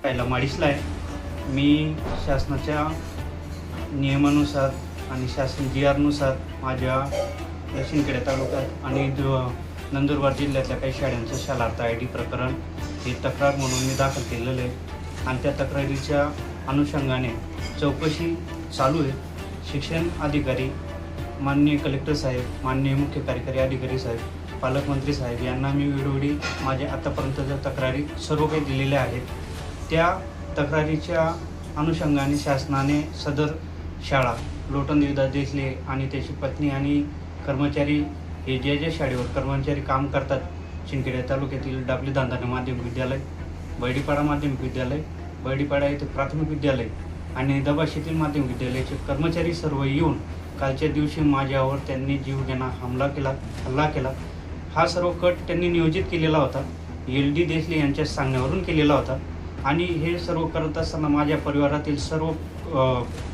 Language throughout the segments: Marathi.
राहायला माडीसला आहे। मी शासनाच्या नियमानुसार आणि शासन GRनुसार माझ्या शिंदखेडा तालुक्यात आणि नंदुरबार जिल्ह्यातल्या काही शाळांचं शालार्थ ID प्रकरण हे तक्रार म्हणून मी दाखल केलेलं आहे आणि त्या तक्रारीच्या अनुषंगाने चौकशी चालू आहे। शिक्षण अधिकारी माननीय कलेक्टर साहेब, माननीय मुख्य कार्यकारी अधिकारी साहेब, पालकमंत्री साहेब यांना मी वेळोवेळी माझ्या आतापर्यंतच्या तक्रारी सर्व काही दिलेल्या आहेत। त्या तक्रारीच्या अनुषंगाने शासनाने सदर शाळा लोटन देवदास देसले आणि त्याची पत्नी आणि कर्मचारी हे ज्या शाळेवर कर्मचारी काम करतात, शिंदखेडा तालुक्यातील डाबली दांदाने माध्यमिक विद्यालय, बैडीपाडा माध्यमिक विद्यालय, बैडीपाडा येथे प्राथमिक विद्यालय आणि दबाशीतील माध्यमिक विद्यालयाचे कर्मचारी सर्व येऊन कालच्या दिवशी माझ्यावर त्यांनी जीवघेणा हल्ला केला। हा सर्व कट त्यांनी नियोजित केलेला होता, LD देसले यांच्या सांगण्यावरून केलेला होता आणि हे सर्व करत असताना माझ्या परिवारातील सर्व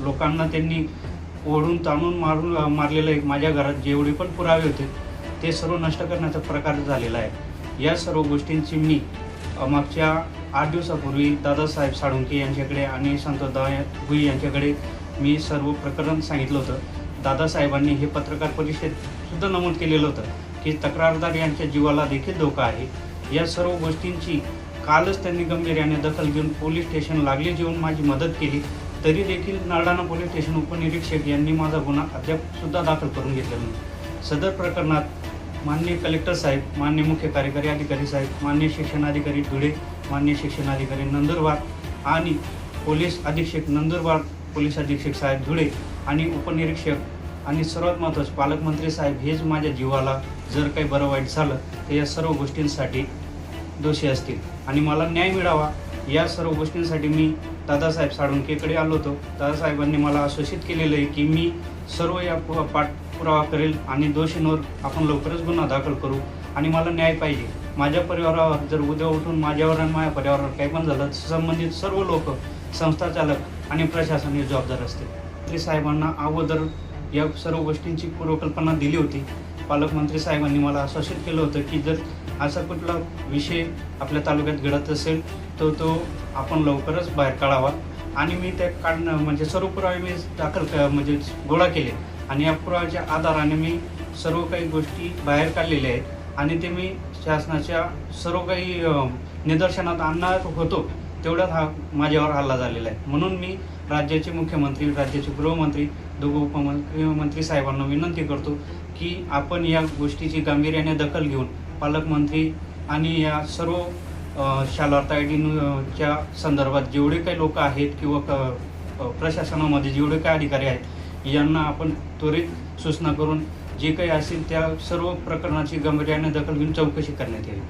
लोकांना त्यांनी ओढून ताणून मारलेलं आहे। माझ्या घरात जेवढे पण पुरावे होते ते सर्व नष्ट करण्याचा प्रकार झालेला आहे। या सर्व गोष्टींची मी मागच्या 8 दिवसापूर्वी दादासाहेब साळुंखे यांच्याकडे आणि संतोषदा भुई यांच्याकडे मी सर्व प्रकरण सांगितलं होतं। दादासाहेबांनी हे पत्रकार परिषदेत सुद्धा नमूद केलेलं होतं की तक्रारदार यांच्या जीवाला देखील धोका आहे। या सर्व गोष्टींची कालच त्यांनी गंभीर्याने दखल घेऊन पोलीस स्टेशन लागले जेवून माझी मदत केली, तरी देखील नरडाणा पोलीस स्टेशन उपनिरीक्षक यांनी माझा गुन्हा अद्यापसुद्धा दाखल करून घेतलेला नाही। सदर प्रकरणात माननीय कलेक्टर साहेब, माननीय मुख्य कार्यकारी अधिकारी साहेब, माननीय शिक्षणाधिकारी धुळे, माननीय शिक्षणाधिकारी नंदुरबार आणि पोलीस अधीक्षक नंदुरबार, पोलीस अधीक्षक साहेब धुळे आणि उपनिरीक्षक आणि सर्वात महत्त्वाचे पालकमंत्री साहेब हेच माझ्या जीवाला जर काही बरं वाईट झालं तर या सर्व गोष्टींसाठी दोषी असतील आणि मला न्याय मिळावा या सर्व गोष्टींसाठी मी दादासाहेब साळुंखेकडे आलो होतो। दादासाहेबांनी मला आश्वासित केलेलं आहे की मी सर्व या पाठपुरावा करेल आणि दोषींवर आपण लवकरच गुन्हा दाखल करू आणि मला न्याय पाहिजे। माझ्या परिवारावर जर उद्या उठून माझ्यावर आणि माझ्या परिवारावर काही पण झालं संबंधित सर्व लोक, संस्था चालक आणि प्रशासन हे जबाबदार असते। मंत्री साहेबांना अगोदर या सर्व गोष्टींची पूर्वकल्पना दिली होती। पालकमंत्री साहेबांनी मला आश्वासित केलं होतं की जर असा कुठला विषय आपल्या तालुक्यात घडत असेल तर तो आपण लवकरच बाहेर काढावा आणि मी ते म्हणजे सर्व पुरावे मी दाखल गोळा केले आणि या पुराव्याच्या आधाराने मी सर्व काही गोष्टी बाहेर काढलेल्या आहेत आणि ते मी शासनाच्या सर्व काही निदर्शनात आणणार होतो तेवढ्यात हा माझ्यावर हल्ला झालेला आहे। म्हणून मी राज्याचे मुख्यमंत्री, राज्याचे गृहमंत्री, दोघं उपमुख्यमंत्री साहेबांना विनंती करतो की आपण या गोष्टीची गांभीर्याने दखल घेऊन पालकमंत्री आणि या सर्व शालार्थ IDच्या संदर्भात जेवढे काही लोक आहेत किंवा प्रशासनामध्ये जेवढे काही अधिकारी आहेत यांना आपण त्वरित सूचना करून जे काही असेल त्या सर्व प्रकरणाची गांभीर्याने दखल घेऊन चौकशी करण्यात यावी।